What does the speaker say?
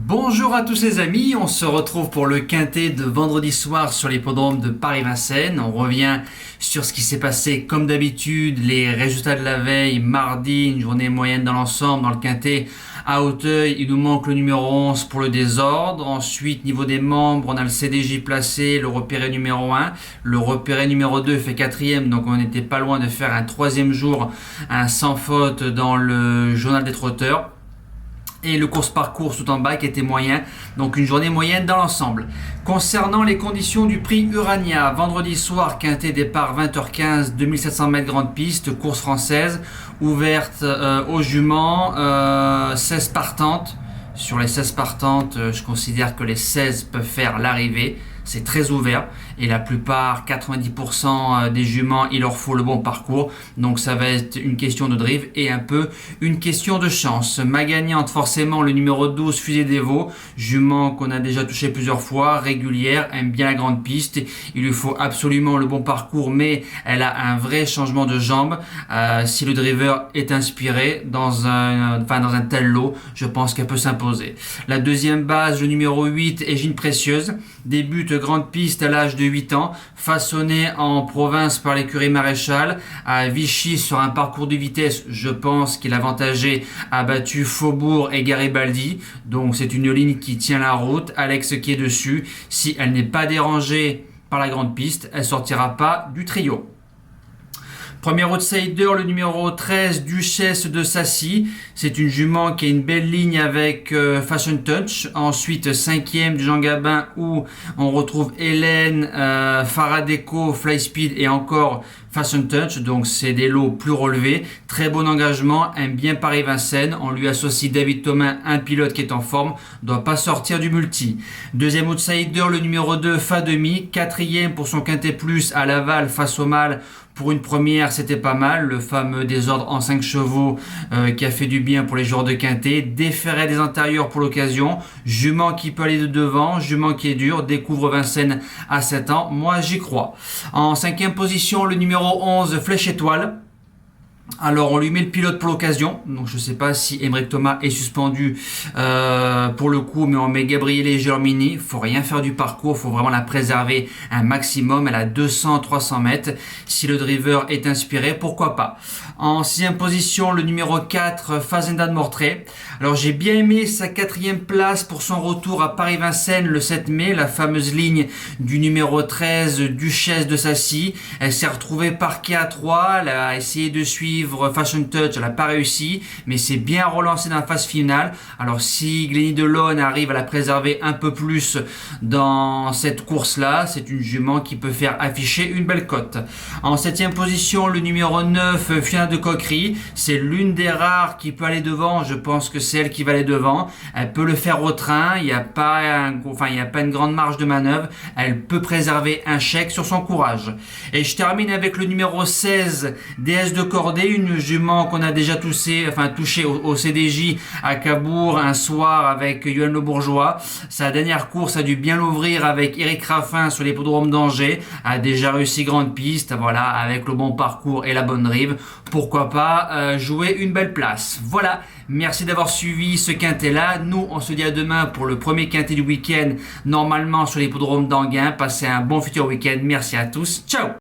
Bonjour à tous les amis, on se retrouve pour le quintet de vendredi soir sur l'hippodrome de Paris-Vincennes. On revient sur ce qui s'est passé comme d'habitude, les résultats de la veille, mardi, une journée moyenne dans l'ensemble, dans le quintet à Auteuil. Il nous manque le numéro 11 pour le désordre. Ensuite, niveau des membres, on a le CDJ placé, le repéré numéro 1. Le repéré numéro 2 fait quatrième, donc on n'était pas loin de faire un troisième jour, un sans faute dans le journal des trotteurs. Et le course-parcours tout en bas qui était moyen, donc une journée moyenne dans l'ensemble. Concernant les conditions du prix Urania, vendredi soir, quintet départ 20h15, 2700 mètres grande piste, course française, ouverte aux juments, 16 partantes. Sur les 16 partantes, je considère que les 16 peuvent faire l'arrivée. C'est très ouvert et la plupart, 90% des juments, il leur faut le bon parcours. Donc ça va être une question de drive et un peu une question de chance. Ma gagnante, forcément, le numéro 12, Fusée des Veaux, jument qu'on a déjà touché plusieurs fois, régulière, aime bien la grande piste. Il lui faut absolument le bon parcours, mais elle a un vrai changement de jambe. Si le driver est inspiré dans un tel lot, je pense qu'elle peut s'imposer. La deuxième base, le numéro 8, Égine Précieuse, débute grande piste à l'âge de 8 ans, façonné en province par l'écurie Maréchal, à Vichy sur un parcours de vitesse, je pense qu'il avantagé a battu Faubourg et Garibaldi, donc c'est une ligne qui tient la route. Alex qui est dessus, si elle n'est pas dérangée par la grande piste, elle sortira pas du trio. Premier outsider, le numéro 13, Duchesse de Sassy. C'est une jument qui a une belle ligne avec Fashion Touch. Ensuite, cinquième du Jean Gabin où on retrouve Hélène, Faradeco, Fly Speed et encore Fashion Touch. Donc, c'est des lots plus relevés. Très bon engagement, aime bien Paris-Vincennes. On lui associe David Thomas, un pilote qui est en forme. Doit pas sortir du multi. Deuxième outsider, le numéro 2, Fademi. Quatrième pour son quintet plus à Laval face au mâle. Pour une première, c'était pas mal. Le fameux désordre en 5 chevaux qui a fait du bien pour les joueurs de quintet. Déféré des intérieurs pour l'occasion. Jument qui peut aller de devant. Jument qui est dur. Découvre Vincennes à 7 ans. Moi, j'y crois. En cinquième position, le numéro 11, Flèche Étoile. Alors on lui met le pilote pour l'occasion, donc je ne sais pas si Émeric Thomas est suspendu pour le coup, mais on met Gabriele Germini. Il faut rien faire du parcours, il faut vraiment la préserver un maximum. Elle a 200-300 mètres. Si le driver est inspiré, pourquoi pas. En sixième position, le numéro 4, Fazenda de Mortray. Alors j'ai bien aimé sa quatrième place pour son retour à Paris-Vincennes le 7 mai, la fameuse ligne du numéro 13, Duchesse de Sassy. Elle s'est retrouvée parquée à 3, elle a essayé de suivre Fashion Touch, elle n'a pas réussi, mais c'est bien relancé dans la phase finale. Alors si Glenny Delon arrive à la préserver un peu plus dans cette course-là, c'est une jument qui peut faire afficher une belle cote. En septième position, le numéro 9, Fiona de Coquerie. C'est l'une des rares qui peut aller devant. Je pense que c'est elle qui va aller devant. Elle peut le faire au train. Il n'y a pas une grande marge de manœuvre. Elle peut préserver un chèque sur son courage. Et je termine avec le numéro 16, Déesse de Cordée, une jument qu'on a déjà touché au CDJ à Cabourg un soir avec Yoann Le Bourgeois. Sa dernière course a dû bien l'ouvrir avec Eric Raffin sur l'hippodrome d'Angers. A déjà réussi grande piste, voilà, avec le bon parcours et la bonne drive. Pourquoi pas jouer une belle place. Voilà, merci d'avoir suivi ce quintet-là. Nous, on se dit à demain pour le premier quintet du week-end, normalement sur l'hippodrome d'Anguin. Passez un bon futur week-end. Merci à tous. Ciao!